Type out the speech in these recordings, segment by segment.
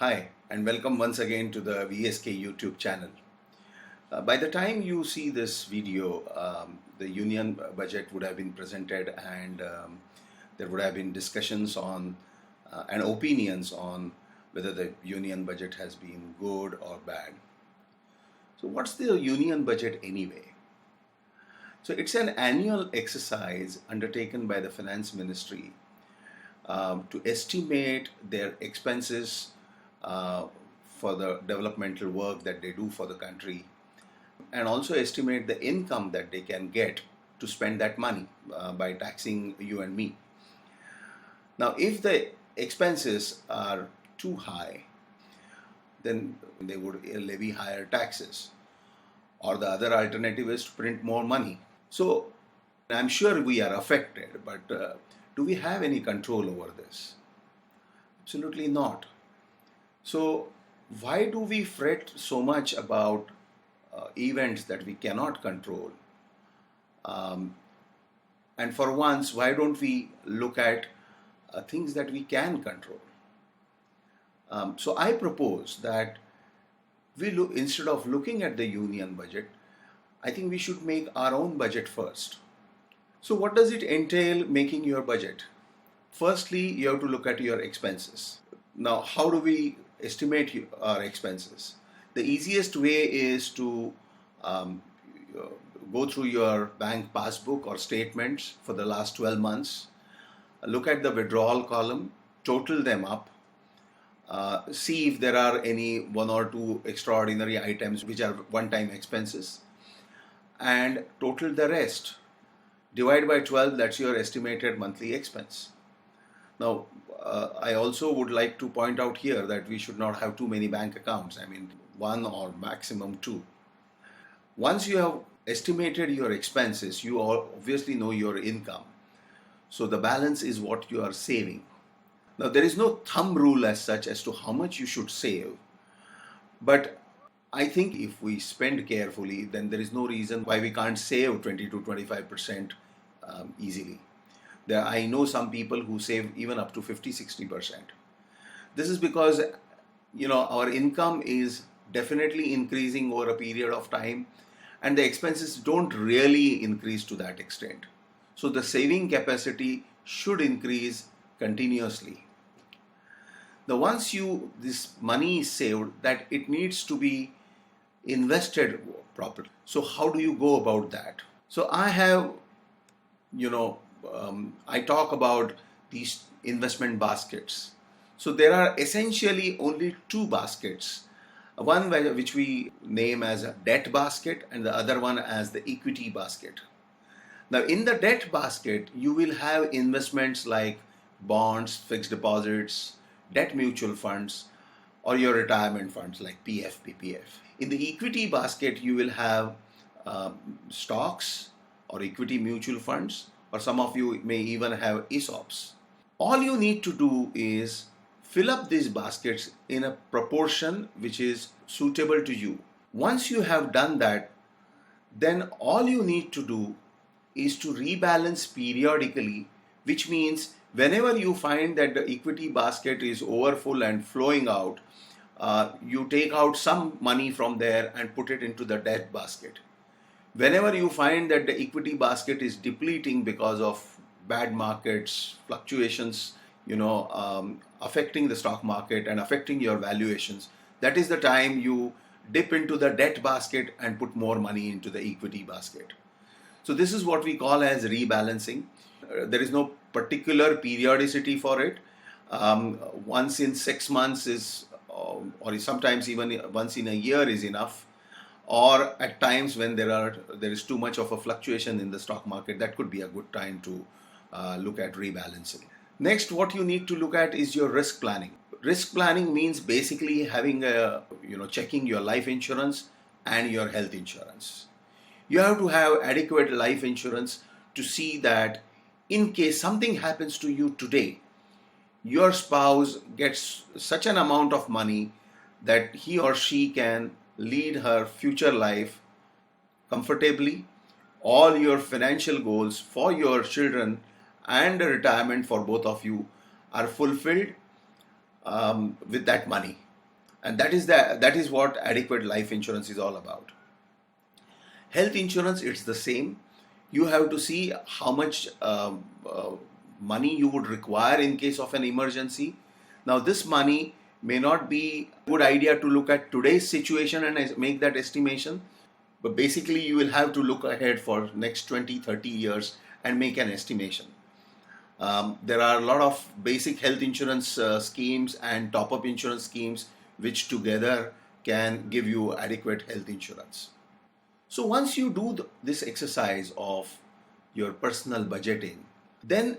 Hi, and welcome once again to the VSK YouTube channel. By the time you see this video, the union budget would have been presented and there would have been discussions on and opinions on whether the union budget has been good or bad. So, what's the union budget anyway? So, it's an annual exercise undertaken by the finance ministry to estimate their expenses uh, for the developmental work that they do for the country and also estimate the income that they can get to spend that money by taxing you and me. Now, if the expenses are too high, then they would levy higher taxes, or the other alternative is to print more money. So, I'm sure we are affected, but do we have any control over this? Absolutely not. So, why do we fret so much about events that we cannot control? Um, and for once, why don't we look at things that we can control? So, I propose that we look instead of looking at the union budget, I think we should make our own budget first. So, what does it entail making your budget? Firstly, you have to look at your expenses. Now, how do we estimate our expenses? The easiest way is to um, go through your bank passbook or statements for the last 12 months, look at the withdrawal column, total them up, see if there are any one or two extraordinary items which are one time expenses, and total the rest. Divide by 12, that's your estimated monthly expense. Now, I also would like to point out here that we should not have too many bank accounts. I mean, one or maximum two. Once you have estimated your expenses, you obviously know your income. So the balance is what you are saving. Now, there is no thumb rule as such as to how much you should save, but I think if we spend carefully, then there is no reason why we can't save 20 to 25% easily. I know some people who save even up to 50-60%. This is because our income is definitely increasing over a period of time and the expenses don't really increase to that extent. So the saving capacity should increase continuously. Now once this money is saved, that it needs to be invested properly. So how do you go about that? So I have, I talk about these investment baskets. So there are essentially only two baskets. One which we name as a debt basket and the other one as the equity basket. Now in the debt basket, you will have investments like bonds, fixed deposits, debt mutual funds, or your retirement funds like PF, PPF. In the equity basket, you will have stocks or equity mutual funds, or some of you may even have ESOPs. All you need to do is fill up these baskets in a proportion which is suitable to you. Once you have done that, then all you need to do is to rebalance periodically, which means whenever you find that the equity basket is overfull and flowing out, you take out some money from there and put it into the debt basket. Whenever you find that the equity basket is depleting because of bad markets, fluctuations, affecting the stock market and affecting your valuations, that is the time you dip into the debt basket and put more money into the equity basket. So this is what we call as rebalancing. There is no particular periodicity for it. Once in 6 months is, or sometimes even once in a year is enough. Or at times when there is too much of a fluctuation in the stock market, that could be a good time to look at rebalancing. Next, what you need to look at is your risk planning. Risk planning means basically having checking your life insurance and your health insurance. You have to have adequate life insurance to see that in case something happens to you today, your spouse gets such an amount of money that he or she can lead her future life comfortably. All your financial goals for your children and retirement for both of you are fulfilled with that money. And that is what adequate life insurance is all about. Health insurance, it's the same. You have to see how much money you would require in case of an emergency. Now, this money may not be a good idea to look at today's situation and make that estimation, but basically you will have to look ahead for next 20, 30 years and make an estimation. There are a lot of basic health insurance schemes and top-up insurance schemes which together can give you adequate health insurance. So once you do this exercise of your personal budgeting, then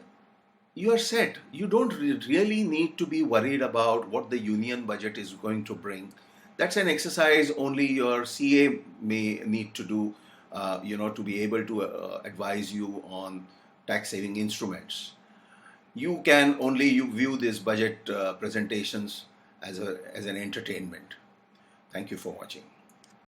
you are set. You don't really need to be worried about what the union budget is going to bring. That's an exercise only your CA may need to do, to be able to advise you on tax saving instruments. You can only view these budget presentations as an entertainment. Thank you for watching.